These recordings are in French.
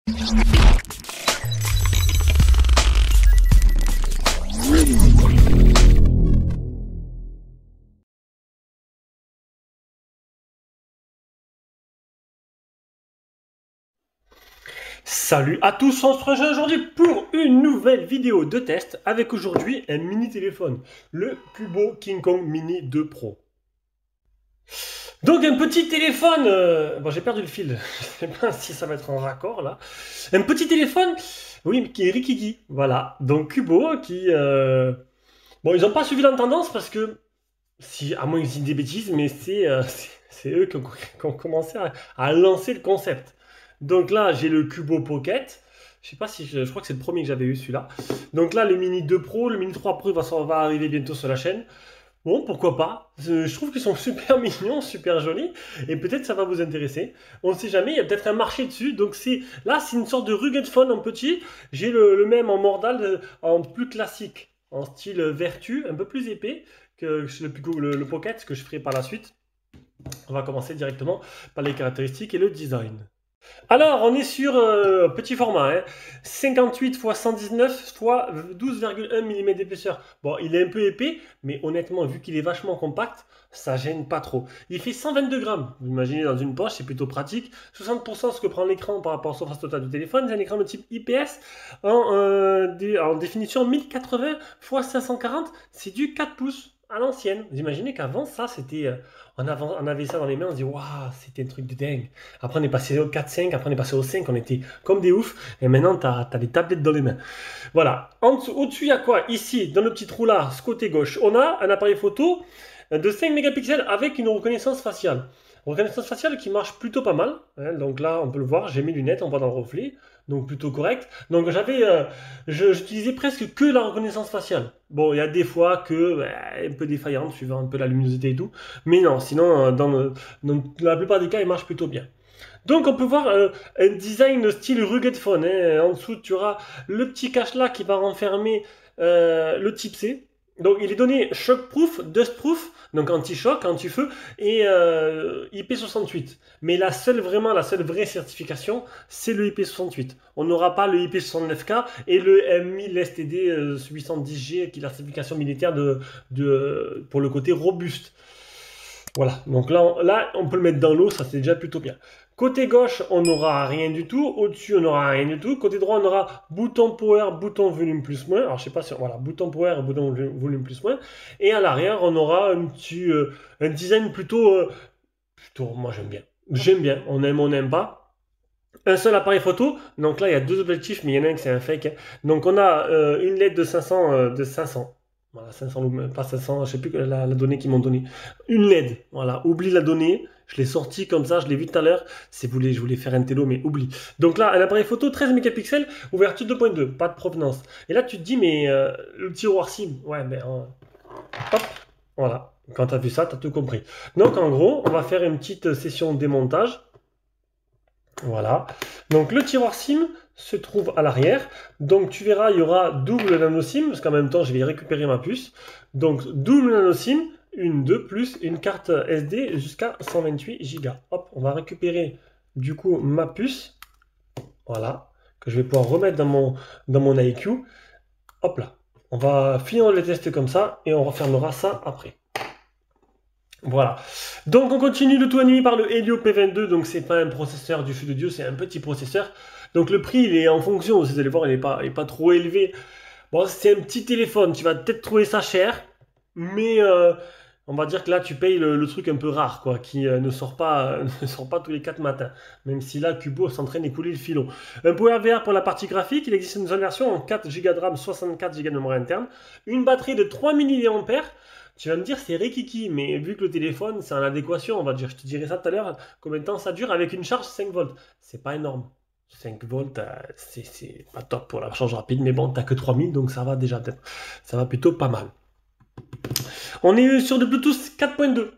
Salut à tous, on se rejoint aujourd'hui pour une nouvelle vidéo de test avec aujourd'hui un mini téléphone, le Cubo King Kong Mini 2 Pro. Donc un petit téléphone, bon j'ai perdu le fil, je sais pas si ça va être en raccord là. Un petit téléphone, oui, qui est rikiki, voilà. Donc Cubo qui, bon ils n'ont pas suivi la tendance parce que, si, à moins qu'ils disent des bêtises, mais c'est eux qui ont commencé à lancer le concept. Donc là, j'ai le Cubo Pocket. Je sais pas si je crois que c'est le premier que j'avais eu celui-là. Donc là, le Mini 2 Pro, le Mini 3 Pro va arriver bientôt sur la chaîne. Bon, pourquoi pas. Je trouve qu'ils sont super mignons, super jolis. Et peut-être ça va vous intéresser. On ne sait jamais, il y a peut-être un marché dessus. Donc là, c'est une sorte de rugged phone en petit. J'ai le même en Mordal, en plus classique, en style Vertu, un peu plus épais que le Pocket, ce que je ferai par la suite. On va commencer directement par les caractéristiques et le design. Alors, on est sur petit format, hein, 58 x 119 x 12,1 mm d'épaisseur. Bon, il est un peu épais, mais honnêtement, vu qu'il est vachement compact, ça gêne pas trop. Il fait 122 grammes. Vous imaginez dans une poche, c'est plutôt pratique. 60% ce que prend l'écran par rapport à la surface totale du téléphone, c'est un écran de type IPS en définition 1080 x 540. C'est du 4 pouces. À l'ancienne. Vous imaginez qu'avant, ça, c'était... on avait ça dans les mains, on se dit, waouh, c'était un truc de dingue. Après, on est passé au 4-5, après, on est passé au 5, on était comme des oufs. Et maintenant, tu as des tablettes dans les mains. Voilà. Au-dessus, il y a quoi? Ici, dans le petit trou là, ce côté gauche, on a un appareil photo de 5 mégapixels avec une reconnaissance faciale. Reconnaissance faciale qui marche plutôt pas mal. Hein, donc là, on peut le voir, j'ai mis lunettes, on voit dans le reflet. Donc plutôt correct. Donc j'utilisais presque que la reconnaissance faciale. Bon, il y a des fois que un peu défaillante, suivant un peu la luminosité et tout. Mais non, sinon, dans la plupart des cas, il marche plutôt bien. Donc on peut voir un design style rugged phone. Hein. En dessous, tu auras le petit cache là qui va renfermer le type C. Donc il est donné shockproof, dustproof, donc anti-choc, anti-feu, et IP68. Mais la seule vraie certification, c'est le IP68. On n'aura pas le IP69K et le M1000 STD 810G, qui est la certification militaire pour le côté robuste. Voilà, donc là, on peut le mettre dans l'eau, ça c'est déjà plutôt bien. Côté gauche, on n'aura rien du tout. Au-dessus, on n'aura rien du tout. Côté droit, on aura bouton power, bouton volume plus moins. Alors, je sais pas si... Voilà, bouton power, bouton volume plus moins. Et à l'arrière, on aura un design plutôt... moi, j'aime bien. J'aime bien. On aime, on n'aime pas. Un seul appareil photo. Donc là, il y a deux objectifs, mais il y en a un qui c'est un fake. Hein. Donc, on a une LED de 500. Voilà, 500 lumens, pas 500, je sais plus la donnée qu'ils m'ont donnée. Une LED, voilà, oublie la donnée. Je l'ai sorti comme ça, je l'ai vu tout à l'heure. Si vous voulez, je voulais faire un télo, mais oublie. Donc là, un appareil photo 13 mégapixels, ouverture 2.2, pas de provenance. Et là, tu te dis, mais le tiroir SIM, ouais, ben, hop, voilà. Quand tu as vu ça, tu as tout compris. Donc en gros, on va faire une petite session de démontage. Voilà. Donc le tiroir SIM se trouve à l'arrière. Donc tu verras, il y aura double nano SIM, parce qu'en même temps, je vais récupérer ma puce. Donc double nano SIM, une 2 plus une carte SD jusqu'à 128 Go. Hop, on va récupérer du coup ma puce. Voilà, que je vais pouvoir remettre dans mon iQ. Hop là. On va finir le test comme ça et on refermera ça après. Voilà. Donc on continue le tout animé par le Helio P22. Donc c'est pas un processeur du feu de Dieu, c'est un petit processeur. Donc le prix il est en fonction, vous allez voir, il est pas trop élevé. Bon, c'est un petit téléphone, tu vas peut-être trouver ça cher, mais on va dire que là tu payes le truc un peu rare, quoi, qui ne sort pas tous les 4 matins. Même si là Cubo s'entraîne à couler le filon. Un PowerVR pour la partie graphique, il existe une seule version en 4 Go de RAM, 64 Go de mémoire interne, une batterie de 3000 mAh. Tu vas me dire c'est rikiki, mais vu que le téléphone c'est en adéquation, on va dire, je te dirai ça tout à l'heure, combien de temps ça dure avec une charge 5 volts. C'est pas énorme. 5 volts, c'est pas top pour la charge rapide, mais bon, t'as que 3000, donc ça va déjà ça va plutôt pas mal. On est sur le Bluetooth 4.2.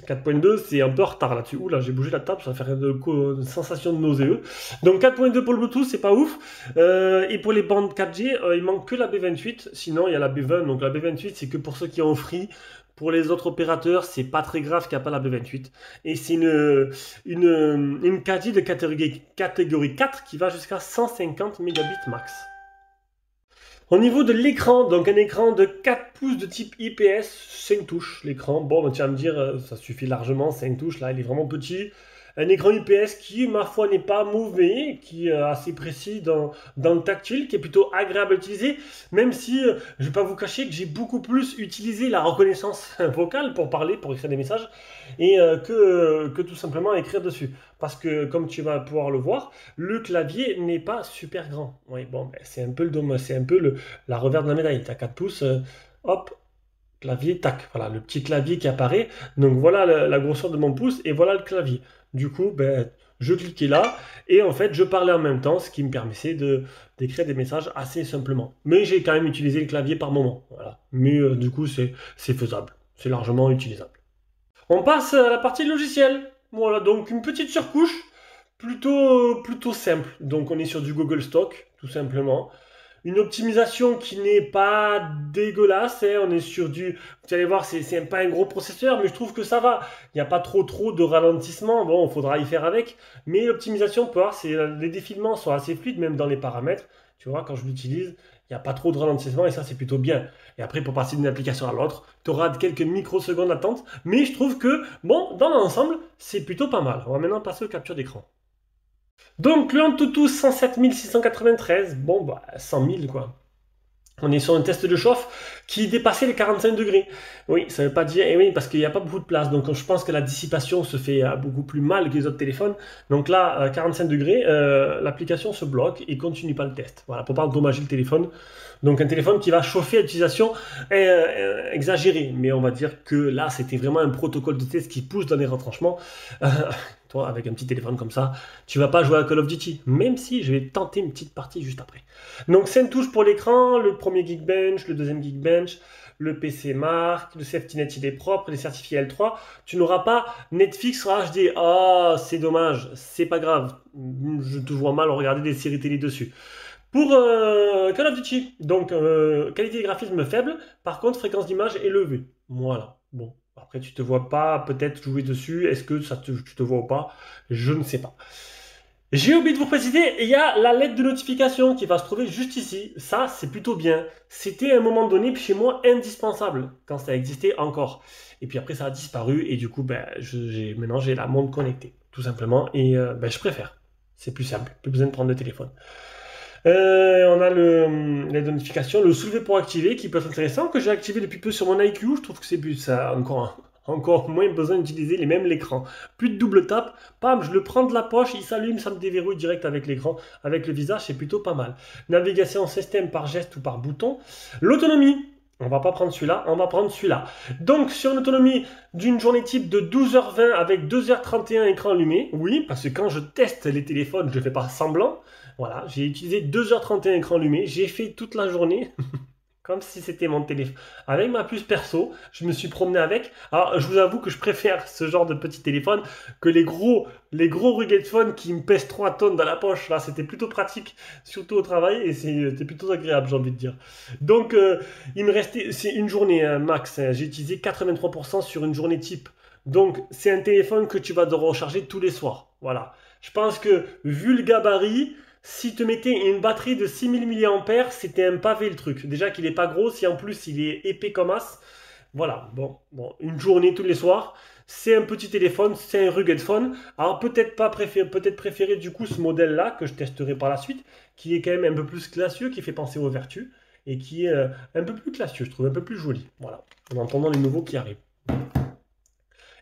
4.2, c'est un peu en retard là-dessus. Ouh là, j'ai bougé la table, ça va faire une sensation de nauséeux. Donc 4.2 pour le Bluetooth, c'est pas ouf. Et pour les bandes 4G, il manque que la B28. Sinon, il y a la B20. Donc la B28, c'est que pour ceux qui ont free. Pour les autres opérateurs, c'est pas très grave qu'il n'y a pas la B28. Et c'est une 4G de catégorie 4 qui va jusqu'à 150 mégabits max. Au niveau de l'écran, donc un écran de 4 pouces de type IPS, 5 touches l'écran. Bon, ben, tu vas me dire, ça suffit largement, 5 touches, là il est vraiment petit. Un écran IPS qui, ma foi, n'est pas mauvais, qui est assez précis dans le tactile, qui est plutôt agréable à utiliser, même si je ne vais pas vous cacher que j'ai beaucoup plus utilisé la reconnaissance vocale pour parler, pour écrire des messages, et que tout simplement écrire dessus. Parce que, comme tu vas pouvoir le voir, le clavier n'est pas super grand. Oui, bon, ben, c'est un peu la revers de la médaille. Tu as 4 pouces, hop, clavier, tac. Voilà, le petit clavier qui apparaît. Donc voilà la grosseur de mon pouce, et voilà le clavier. Du coup, ben, je cliquais là, et en fait, je parlais en même temps, ce qui me permettait d'écrire des messages assez simplement. Mais j'ai quand même utilisé le clavier par moment. Voilà. Mais du coup, c'est faisable. C'est largement utilisable. On passe à la partie logicielle. Voilà, donc une petite surcouche, plutôt simple. Donc on est sur du Google Stock, tout simplement. Une optimisation qui n'est pas dégueulasse, hein. On est sur du... Vous allez voir, c'est pas un gros processeur, mais je trouve que ça va. Il n'y a pas trop de ralentissement. Bon, il faudra y faire avec. Mais l'optimisation, pour voir, les défilements sont assez fluides, même dans les paramètres. Tu vois, quand je l'utilise, il n'y a pas trop de ralentissement et ça, c'est plutôt bien. Et après, pour passer d'une application à l'autre, tu auras quelques microsecondes d'attente. Mais je trouve que, bon, dans l'ensemble, c'est plutôt pas mal. On va maintenant passer aux captures d'écran. Donc le Antutu 107 693, bon bah 100 000 quoi. On est sur un test de chauffe qui dépassait les 45 degrés. Oui, ça ne veut pas dire... Et oui, parce qu'il n'y a pas beaucoup de place. Donc je pense que la dissipation se fait beaucoup plus mal que les autres téléphones. Donc là, 45 degrés, l'application se bloque et continue pas le test. Voilà, pour pas endommager le téléphone. Donc un téléphone qui va chauffer à l'utilisation exagérée. Mais on va dire que là, c'était vraiment un protocole de test qui pousse dans les retranchements. Toi, avec un petit téléphone comme ça, tu vas pas jouer à Call of Duty. Même si je vais tenter une petite partie juste après. Donc 5 touches pour l'écran, le premier Geekbench, le deuxième Geekbench, le PC marque, le safety net il est propre, les certifiés L3. Tu n'auras pas Netflix HD. Ah, c'est dommage, c'est pas grave. Je te vois mal regarder des séries télé dessus. Pour Call of Duty, donc qualité de graphisme faible, par contre fréquence d'image élevée. Voilà, bon. Après, tu te vois pas peut-être jouer dessus. Est-ce que tu te vois ou pas? Je ne sais pas. J'ai oublié de vous préciser, il y a la lettre de notification qui va se trouver juste ici. Ça, c'est plutôt bien. C'était à un moment donné chez moi indispensable quand ça existait encore. Et puis après, ça a disparu et du coup, ben, maintenant, j'ai la montre connectée, tout simplement. Et ben, je préfère. C'est plus simple. Plus besoin de prendre le téléphone. On a les notifications, le soulever pour activer qui peut être intéressant, que j'ai activé depuis peu sur mon IQ. Je trouve que c'est plus ça encore moins besoin d'utiliser l'écran. Plus de double tap, pam, je le prends de la poche, il s'allume, ça me déverrouille direct avec l'écran, avec le visage, c'est plutôt pas mal. Navigation système par geste ou par bouton. L'autonomie, on va pas prendre celui-là, on va prendre celui-là. Donc sur une autonomie d'une journée type de 12h20 avec 2h31 écran allumé, oui, parce que quand je teste les téléphones, je ne fais pas semblant. Voilà, j'ai utilisé 2h31 écran allumé, j'ai fait toute la journée, comme si c'était mon téléphone. Avec ma puce perso, je me suis promené avec. Alors, je vous avoue que je préfère ce genre de petit téléphone que les gros rugged phones qui me pèsent 3 tonnes dans la poche. Là, c'était plutôt pratique, surtout au travail, et c'était plutôt agréable, j'ai envie de dire. Donc, il me restait, c'est une journée max. J'ai utilisé 83% sur une journée type. Donc, c'est un téléphone que tu vas devoir recharger tous les soirs. Voilà. Je pense que, vu le gabarit, si tu mettais une batterie de 6000 mAh, c'était un pavé le truc. Déjà qu'il n'est pas gros, si en plus il est épais comme as. Voilà, bon, une journée tous les soirs. C'est un petit téléphone, c'est un rugged phone. Alors peut-être préférer du coup ce modèle-là, que je testerai par la suite, qui est quand même un peu plus classieux, qui fait penser aux vertus, et qui est un peu plus classieux, je trouve, un peu plus joli. Voilà, en entendant les nouveaux qui arrivent.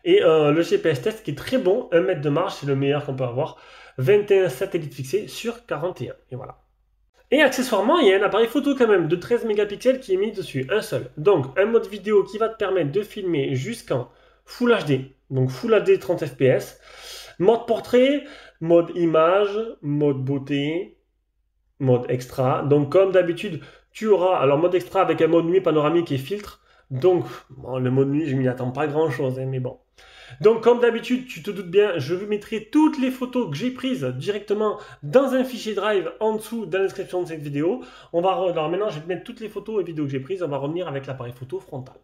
Et le GPS test qui est très bon, 1 mètre de marge, c'est le meilleur qu'on peut avoir. 21 satellites fixés sur 41. Et voilà. Et accessoirement, il y a un appareil photo quand même de 13 mégapixels qui est mis dessus, un seul. Donc, un mode vidéo qui va te permettre de filmer jusqu'en Full HD. Donc, Full HD 30 fps. Mode portrait, mode image, mode beauté, mode extra. Donc, comme d'habitude, tu auras, alors mode extra avec un mode nuit panoramique et filtre. Donc, bon, le mode nuit, je m'y attends pas grand chose, hein, mais bon. Donc comme d'habitude, tu te doutes bien, je vous mettrai toutes les photos que j'ai prises directement dans un fichier Drive en dessous dans la description de cette vidéo. Alors maintenant, je vais te mettre toutes les photos et vidéos que j'ai prises. On va revenir avec l'appareil photo frontal.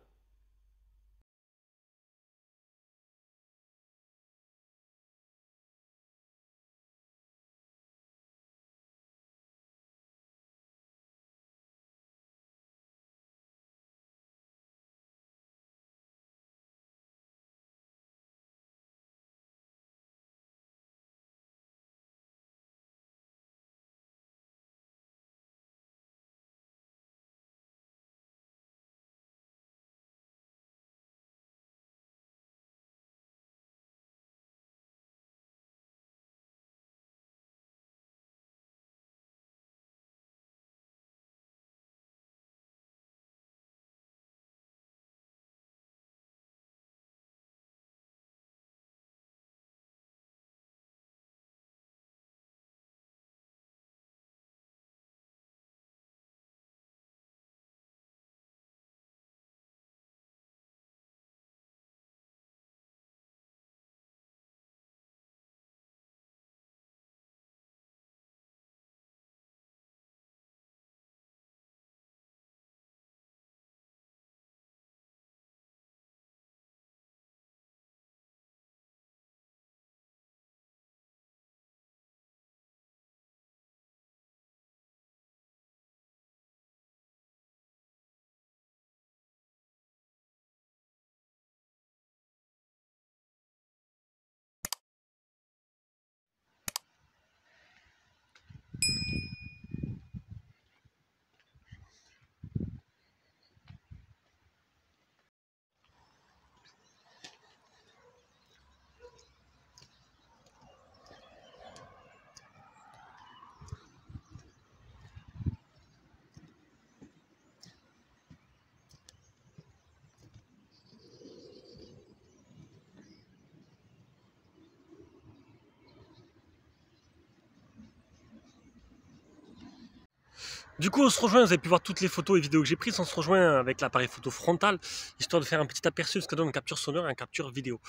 Du coup, on se rejoint, vous avez pu voir toutes les photos et vidéos que j'ai prises, on se rejoint avec l'appareil photo frontal, histoire de faire un petit aperçu de ce que donne une capture sonore et une capture vidéo.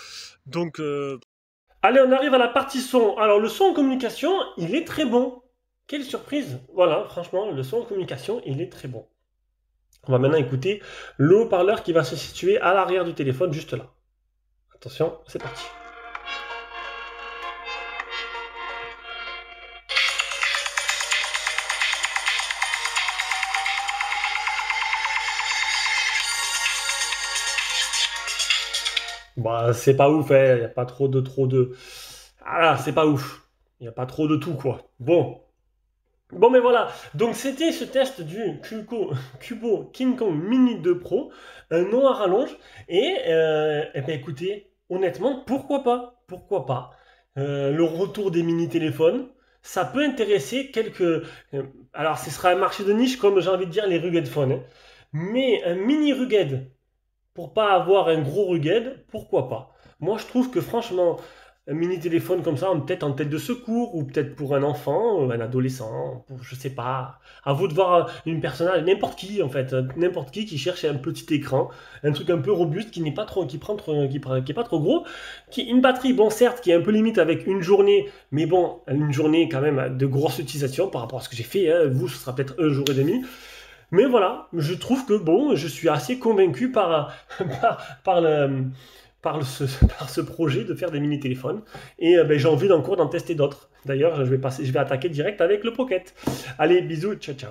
Donc, allez, on arrive à la partie son. Alors, le son en communication, il est très bon. Quelle surprise! Voilà, franchement, le son en communication, il est très bon. On va maintenant écouter le haut-parleur qui va se situer à l'arrière du téléphone, juste là. Attention, c'est parti. Bah, c'est pas ouf, il n'y a pas trop de... Ah, c'est pas ouf. Il n'y a pas trop de tout, quoi. Bon. Bon, mais voilà. Donc, c'était ce test du Cubo King Kong Mini 2 Pro, un nom à rallonge. Et, eh ben, écoutez, honnêtement, pourquoi pas? Pourquoi pas? Le retour des mini-téléphones, ça peut intéresser quelques... alors, ce sera un marché de niche, comme j'ai envie de dire, les rugged phones, hein. Mais un mini rugged pour pas avoir un gros rugged, pourquoi pas? Moi, je trouve que franchement, un mini téléphone comme ça, peut-être en tête de secours, ou peut-être pour un enfant, un adolescent, je sais pas. À vous de voir une personne, n'importe qui en fait, n'importe qui cherche un petit écran, un truc un peu robuste, qui n'est pas trop, qui est pas trop gros, une batterie, bon certes, qui est un peu limite avec une journée, mais bon, une journée quand même de grosse utilisation par rapport à ce que j'ai fait. Hein. Vous, ce sera peut-être un jour et demi. Mais voilà, je trouve que bon, je suis assez convaincu par ce projet de faire des mini-téléphones. Et ben, j'ai envie encore d'en tester d'autres. D'ailleurs, je vais attaquer direct avec le Pocket. Allez, bisous, ciao, ciao.